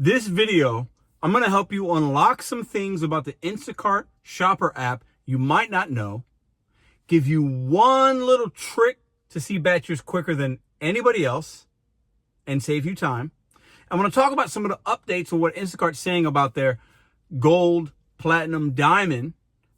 This video, I'm going to help you unlock some things about the Instacart shopper app you might not know, give you one little trick to see batches quicker than anybody else, and save you time. I'm going to talk about some of the updates of what Instacart's saying about their gold, platinum, diamond,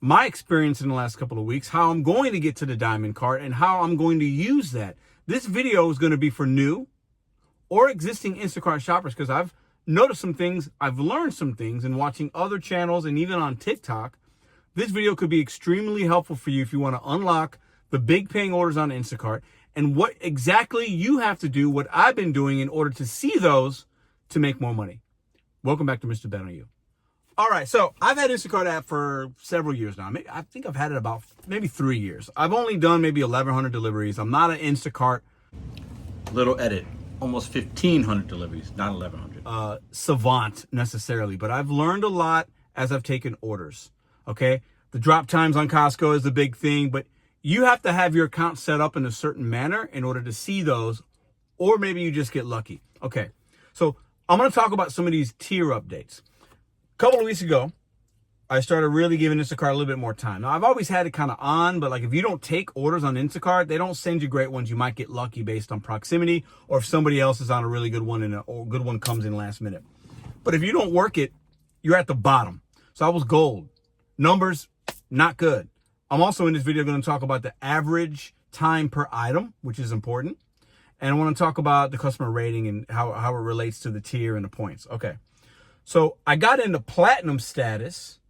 my experience in the last couple of weeks, how I'm going to get to the diamond cart, and how I'm going to use that. This video is going to be for new or existing Instacart shoppers because I've noticed some things, I've learned some things in watching other channels and even on TikTok. This video could be extremely helpful for you if you want to unlock the big paying orders on Instacart and what exactly you have to do, what I've been doing in order to see those to make more money. Welcome back to Mr.BetonYou. All right, so I've had Instacart app for several years now. I think I've had it about maybe 3 years. I've only done maybe 1,100 deliveries. I'm not an Instacart, little edit, almost 1,500 deliveries, not 1,100. Savant necessarily, but I've learned a lot as I've taken orders, okay? The drop times on Costco is the big thing, but you have to have your account set up in a certain manner in order to see those, or maybe you just get lucky. Okay, so I'm going to talk about some of these tier updates. A couple of weeks ago, I started really giving Instacart a little bit more time. Now, I've always had it kind of on, but like if you don't take orders on Instacart, they don't send you great ones. You might get lucky based on proximity, or if somebody else is on a really good one and a good one comes in last minute. But if you don't work it, you're at the bottom. So I was gold. Numbers, not good. I'm also in this video going to talk about the average time per item, which is important. And I want to talk about the customer rating and how it relates to the tier and the points. Okay. So I got into platinum status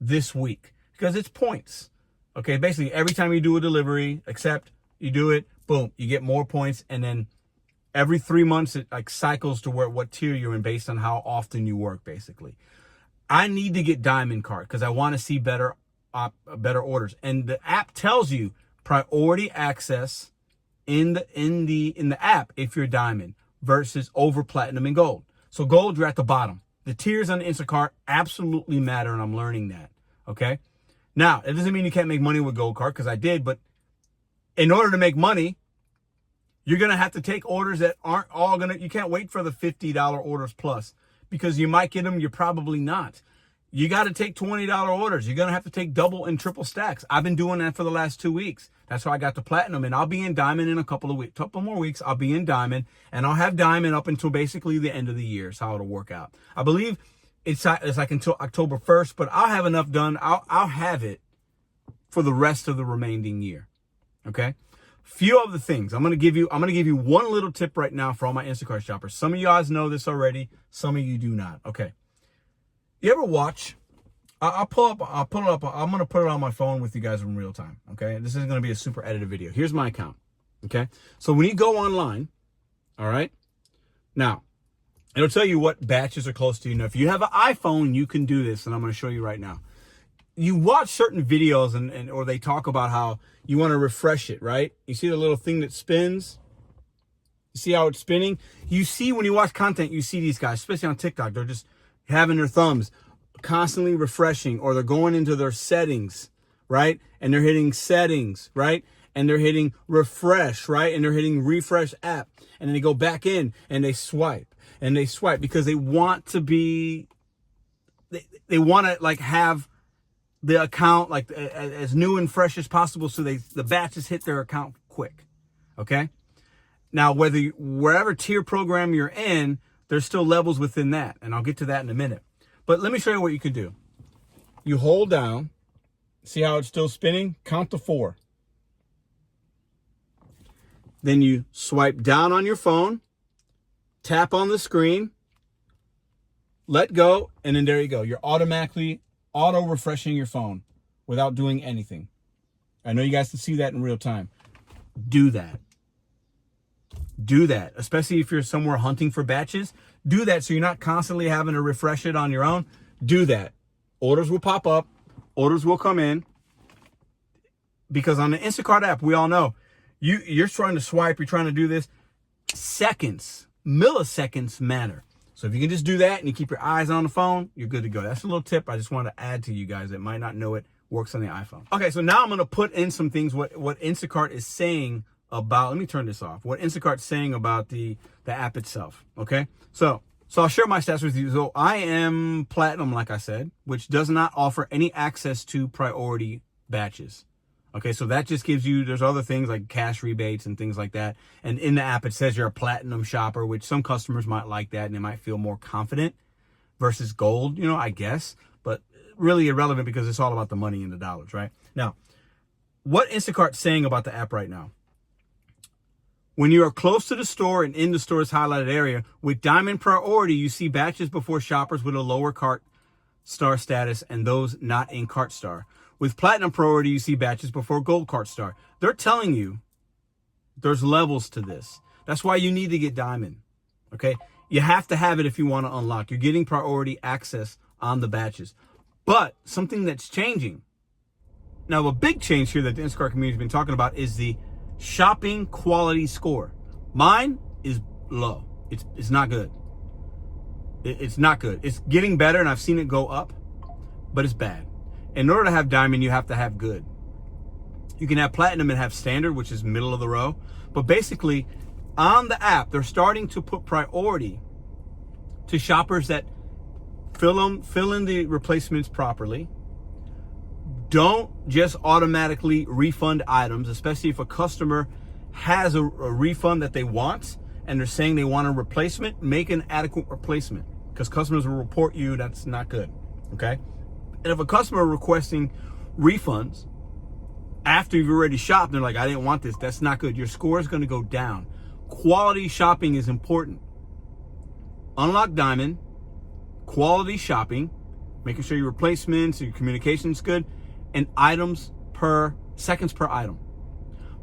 this week because it's points. Okay. Basically every time you do a delivery, except you do it, boom, you get more points. And then every 3 months, it like cycles to what tier you're in based on how often you work, basically. I need to get diamond card because I want to see better orders. And the app tells you priority access in the app if you're diamond versus over platinum and gold. So gold, you're at the bottom. The tiers on Instacart absolutely matter, and I'm learning that. Okay. Now, it doesn't mean you can't make money with gold card because I did, but in order to make money, you're going to have to take orders that aren't all you can't wait for the $50 orders plus because you might get them. You're probably not. You got to take $20 orders. You're going to have to take double and triple stacks. I've been doing that for the last 2 weeks. That's how I got to platinum, and I'll be in diamond in a couple more weeks. I'll be in diamond, and I'll have diamond up until basically the end of the year is how it'll work out. I believe it's like until October 1st, but I'll have enough done. I'll have it for the rest of the remaining year. Okay. Few of the things I'm going to give you one little tip right now for all my Instacart shoppers. Some of you guys know this already. Some of you do not. Okay. You ever watch? I'll pull it up. I'm going to put it on my phone with you guys in real time. Okay. This isn't going to be a super edited video. Here's my account. Okay. So when you go online, all right, now it'll tell you what batches are close to you. Now, if you have an iPhone, you can do this, and I'm going to show you right now. You watch certain videos or they talk about how you want to refresh it, right? You see the little thing that spins? You see how it's spinning? You see when you watch content, you see these guys, especially on TikTok, they're just having their thumbs constantly refreshing, or they're going into their settings, right? And they're hitting settings, right? And they're hitting refresh, right? And they're hitting refresh app. And then they go back in and they swipe because they want to be, they want to like have the account like as new and fresh as possible. So the batches hit their account quick. Okay. Now, wherever tier program you're in, there's still levels within that. And I'll get to that in a minute. But let me show you what you can do. You hold down, see how it's still spinning? Count to 4. Then you swipe down on your phone, tap on the screen, let go, and then there you go. You're automatically auto-refreshing your phone without doing anything. I know you guys can see that in real time. Do that. Do that, especially if you're somewhere hunting for batches. Do that so you're not constantly having to refresh it on your own. Do that. Orders will pop up. Orders will come in. Because on the Instacart app, we all know, you're trying to swipe, you're trying to do this. Seconds, milliseconds matter. So if you can just do that and you keep your eyes on the phone, you're good to go. That's a little tip I just wanted to add to you guys that might not know it works on the iPhone. Okay, so now I'm going to put in some things, what Instacart is saying about, let me turn this off, what Instacart's saying about the app itself, okay? So So I'll share my stats with you. So I am platinum, like I said, which does not offer any access to priority batches. Okay, so that just gives you, there's other things like cash rebates and things like that. And in the app, it says you're a platinum shopper, which some customers might like that and they might feel more confident versus gold, I guess. But really irrelevant because it's all about the money and the dollars, right? Now, what Instacart's saying about the app right now. When you are close to the store and in the store's highlighted area, with Diamond Priority, you see batches before shoppers with a lower cart star status and those not in cart star. With Platinum Priority, you see batches before Gold Cart Star. They're telling you there's levels to this. That's why you need to get Diamond, okay? You have to have it if you want to unlock. You're getting priority access on the batches. But something that's changing. Now, a big change here that the Instacart community has been talking about is the shopping quality score. Mine is low. It's not good. It's not good. It's getting better, and I've seen it go up, but it's bad. In order to have Diamond, you have to have good. You can have Platinum and have Standard, which is middle of the row. But basically, on the app, they're starting to put priority to shoppers that fill in the replacements properly. Don't just automatically refund items, especially if a customer has a refund that they want and they're saying they want a replacement. Make an adequate replacement, because customers will report you. That's not good, okay? And if a customer requesting refunds after you've already shopped, they're like, I didn't want this, that's not good. Your score is going to go down. Quality shopping is important. Unlock Diamond, quality shopping, making sure your replacements, your communication's good, and seconds per item.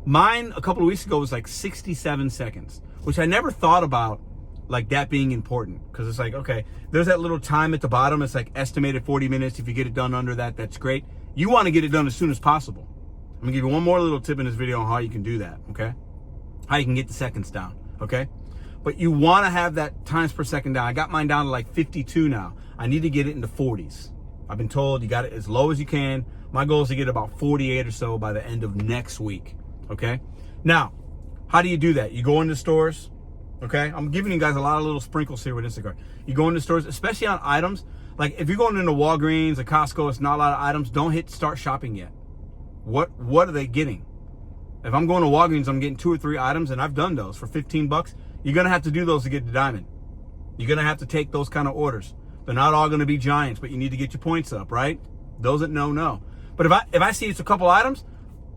Mine a couple of weeks ago was like 67 seconds, which I never thought about like that being important, because it's like, okay, there's that little time at the bottom. It's like estimated 40 minutes. If you get it done under that, that's great. You want to get it done as soon as possible. I'm gonna give you one more little tip in this video on how you can do that, okay? How you can get the seconds down, okay? But you want to have that times per second down. I got mine down to like 52 now. I need to get it into 40s. I've been told you got it as low as you can. My goal is to get about 48 or so by the end of next week, okay? Now, how do you do that? You go into stores, okay? I'm giving you guys a lot of little sprinkles here with Instacart. You go into stores, especially on items. Like if you're going into Walgreens or Costco, it's not a lot of items. Don't hit start shopping yet. What are they getting? If I'm going to Walgreens, I'm getting 2 or 3 items, and I've done those for 15 bucks. You're going to have to do those to get the Diamond. You're going to have to take those kind of orders. They're not all going to be giants, but you need to get your points up, right? Those that know. But if I see it's a couple items,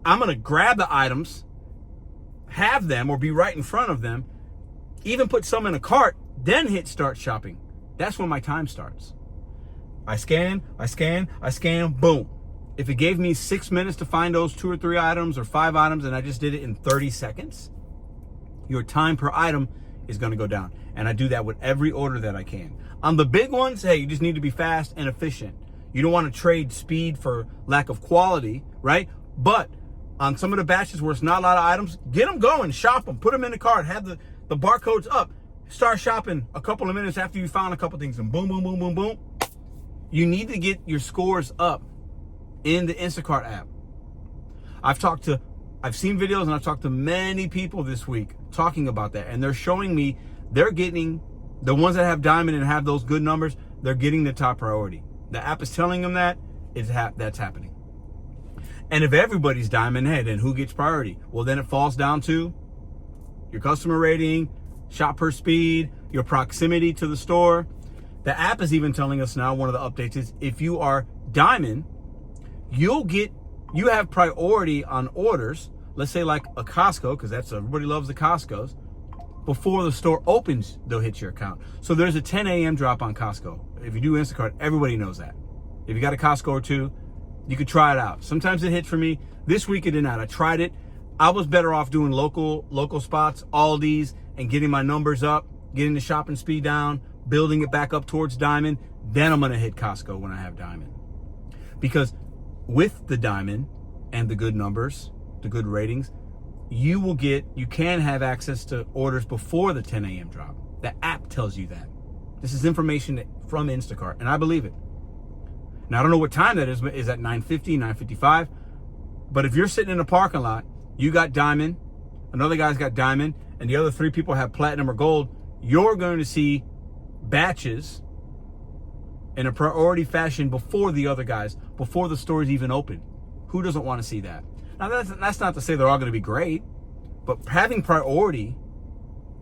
I'm going to grab the items, have them, or be right in front of them, even put some in a cart, then hit start shopping. That's when my time starts. I scan, boom. If it gave me 6 minutes to find those 2 or 3 items or 5 items and I just did it in 30 seconds, your time per item is going to go down. And I do that with every order that I can. On the big ones, hey, you just need to be fast and efficient. You don't want to trade speed for lack of quality, right? But on some of the batches where it's not a lot of items, get them going, shop them, put them in the cart, have the barcodes up, start shopping a couple of minutes after you found a couple things, and boom, boom, boom, boom, boom. You need to get your scores up in the Instacart app. I've seen videos and I've talked to many people this week talking about that, and they're showing me they're getting, the ones that have Diamond and have those good numbers, they're getting the top priority. The app is telling them that's happening. And if everybody's Diamond, hey, then who gets priority? Well, then it falls down to your customer rating, shop per speed, your proximity to the store. The app is even telling us now, one of the updates is, if you are Diamond, you have priority on orders, let's say like a Costco, because everybody loves the Costcos. Before the store opens, they'll hit your account. So there's a 10 a.m. drop on Costco. If you do Instacart, everybody knows that. If you got a Costco or two, you could try it out. Sometimes it hit for me. This week it did not. I tried it. I was better off doing local spots, Aldi's, and getting my numbers up, getting the shopping speed down, building it back up towards Diamond. Then I'm going to hit Costco when I have Diamond. Because with the Diamond and the good numbers, the good ratings, you can have access to orders before the 10 a.m. drop. The app tells you that. This is information from Instacart, and I believe it. Now, I don't know what time that is, but is that 9:50, 9:55? But if you're sitting in a parking lot, you got Diamond, another guy's got Diamond, and the other 3 people have Platinum or Gold, you're going to see batches in a priority fashion before the other guys, before the stores even open. Who doesn't want to see that? Now, that's not to say they're all going to be great, but having priority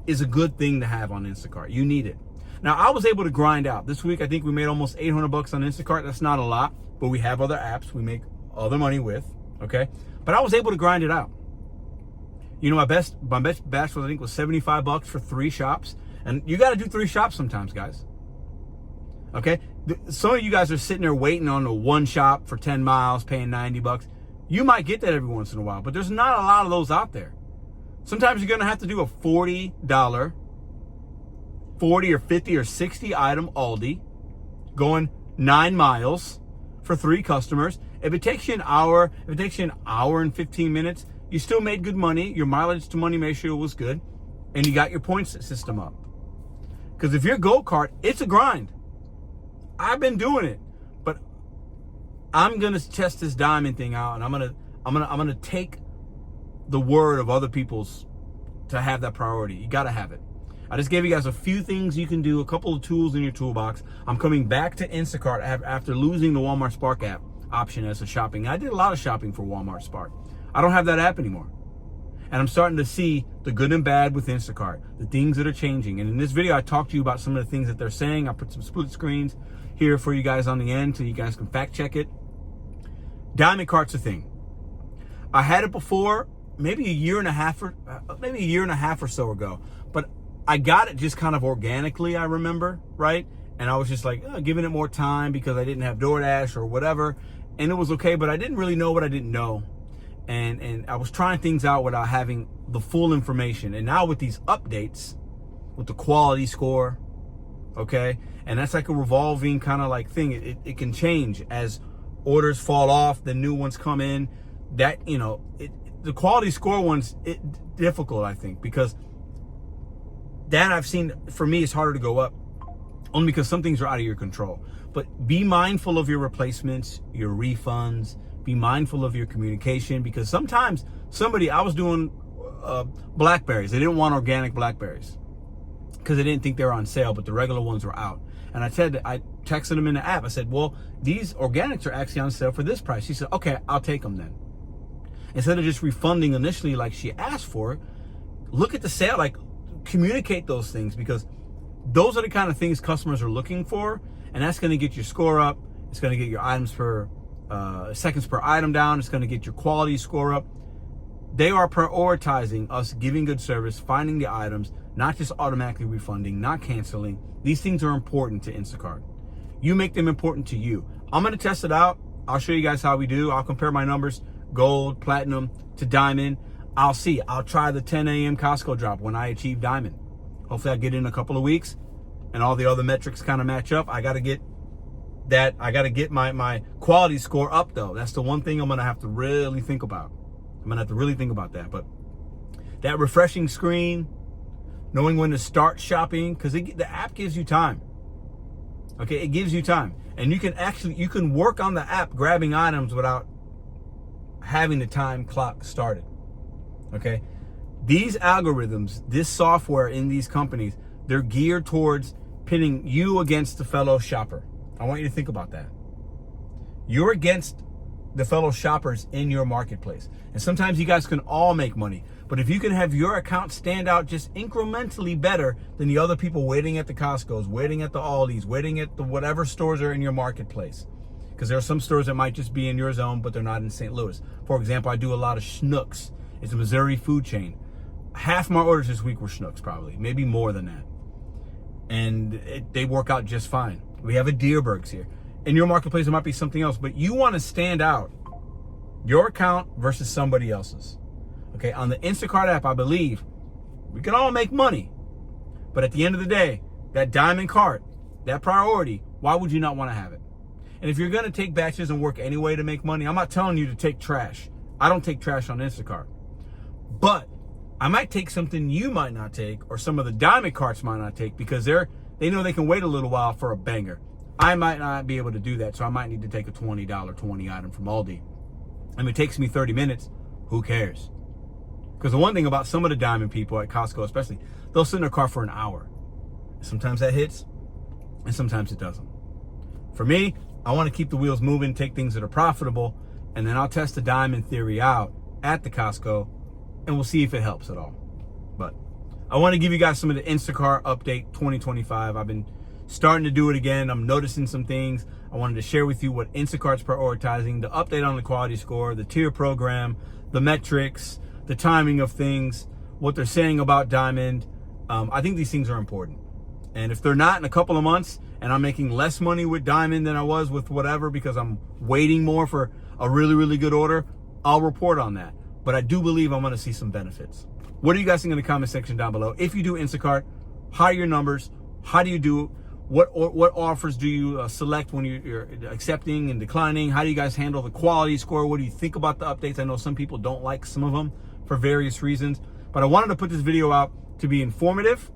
is a good thing to have on Instacart. You need it. Now, I was able to grind out. This week, I think we made almost $800 on Instacart. That's not a lot, but we have other apps we make other money with, okay? But I was able to grind it out. You know, my best batch was, I think, was $75 for 3 shops. And you got to do 3 shops sometimes, guys. Okay? Some of you guys are sitting there waiting on the one shop for 10 miles, paying $90. You might get that every once in a while, but there's not a lot of those out there. Sometimes you're going to have to do a $40, 40 or 50 or 60 item Aldi, going 9 miles for 3 customers. If it takes you an hour, and 15 minutes, you still made good money. Your mileage to money ratio was good, and you got your points system up. Because if you're go-kart, it's a grind. I've been doing it, but I'm gonna test this diamond thing out, and I'm gonna take the word of other people's to have that priority. You gotta have it. I just gave you guys a few things you can do, a couple of tools in your toolbox. I'm coming back to Instacart after losing the Walmart Spark app option as a shopping. I did a lot of shopping for Walmart Spark. I don't have that app anymore. And I'm starting to see the good and bad with Instacart, the things that are changing. And in this video, I talked to you about some of the things that they're saying. I put some split screens here for you guys on the end so you guys can fact check it. Diamond Cart's a thing. I had it before, maybe a year and a half or so ago, but I got it just kind of organically, I remember, right? And I was just like, giving it more time because I didn't have DoorDash or whatever. And it was okay, but I didn't really know what I didn't know. And I was trying things out without having the full information. And now with these updates, with the quality score, okay? And that's like a revolving kind of like thing. It can change as orders fall off, the new ones come in. That, you know, the quality score one's difficult, I think, because that I've seen, for me, it's harder to go up only because some things are out of your control. But be mindful of your replacements, your refunds. Be mindful of your communication, because sometimes I was doing blackberries. They didn't want organic blackberries because they didn't think they were on sale, but the regular ones were out. And I texted them in the app. I said, well, these organics are actually on sale for this price. She said, okay, I'll take them then. Instead of just refunding initially like she asked for, look at the sale, like communicate those things, because those are the kind of things customers are looking for. And that's going to get your score up. It's going to get your items per seconds per item down. It's going to get your quality score up. They are prioritizing us giving good service, finding the items, not just automatically refunding, not canceling. These things are important to Instacart. You make them important to you. I'm going to test it out. I'll show you guys how we do. I'll compare my numbers, gold, platinum to diamond. I'll see. I'll try the 10 a.m. Costco drop when I achieve diamond. Hopefully I get in a couple of weeks and all the other metrics kind of match up. I got to get my quality score up, though. That's the one thing I'm gonna have to really think about. That. But that refreshing screen, knowing when to start shopping, because the app gives you time. Okay, it gives you time, and you can work on the app grabbing items without having the time clock started. Okay, these algorithms, this software in these companies, they're geared towards pitting you against the fellow shopper. I want you to think about that. You're against the fellow shoppers in your marketplace. And sometimes you guys can all make money. But if you can have your account stand out just incrementally better than the other people waiting at the Costco's, waiting at the Aldi's, waiting at the whatever stores are in your marketplace. Because there are some stores that might just be in your zone, but they're not in St. Louis. For example, I do a lot of Schnucks. It's a Missouri food chain. Half my orders this week were Schnucks, probably. Maybe more than that. And they work out just fine. We have a Deerbergs here. In your marketplace, it might be something else, but you want to stand out. Your account versus somebody else's. Okay, on the Instacart app, I believe we can all make money. But at the end of the day, that diamond cart, that priority, why would you not want to have it? And if you're going to take batches and work anyway to make money, I'm not telling you to take trash. I don't take trash on Instacart. But I might take something you might not take, or some of the diamond carts might not take, because they know they can wait a little while for a banger. I might not be able to do that, so I might need to take a $20 20 item from Aldi. And it takes me 30 minutes, who cares? Because the one thing about some of the diamond people at Costco especially, they'll sit in their car for an hour. Sometimes that hits, and sometimes it doesn't. For me, I want to keep the wheels moving, take things that are profitable, and then I'll test the diamond theory out at the Costco, and we'll see if it helps at all. But I want to give you guys some of the Instacart update 2025. I've been starting to do it again. I'm noticing some things. I wanted to share with you what Instacart's prioritizing, the update on the quality score, the tier program, the metrics, the timing of things, what they're saying about diamond. I think these things are important. And if they're not in a couple of months and I'm making less money with diamond than I was with whatever because I'm waiting more for a really, really good order, I'll report on that. But I do believe I'm going to see some benefits. What do you guys think in the comment section down below? If you do Instacart, how are your numbers? How do you do it? What offers do you select when you're accepting and declining? How do you guys handle the quality score? What do you think about the updates? I know some people don't like some of them for various reasons, but I wanted to put this video out to be informative,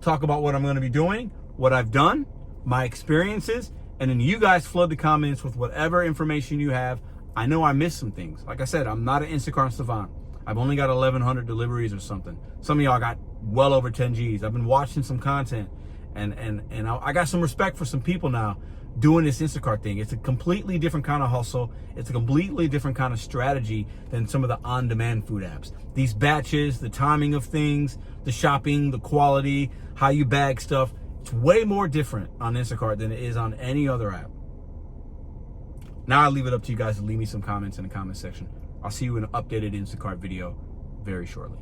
talk about what I'm going to be doing, what I've done, my experiences, and then you guys flood the comments with whatever information you have. I know I missed some things. Like I said, I'm not an Instacart savant. I've only got 1,100 deliveries or something. Some of y'all got well over 10 G's. I've been watching some content, and I got some respect for some people now doing this Instacart thing. It's a completely different kind of hustle. It's a completely different kind of strategy than some of the on-demand food apps. These batches, the timing of things, the shopping, the quality, how you bag stuff, it's way more different on Instacart than it is on any other app. Now I leave it up to you guys to leave me some comments in the comment section. I'll see you in an updated Instacart video very shortly.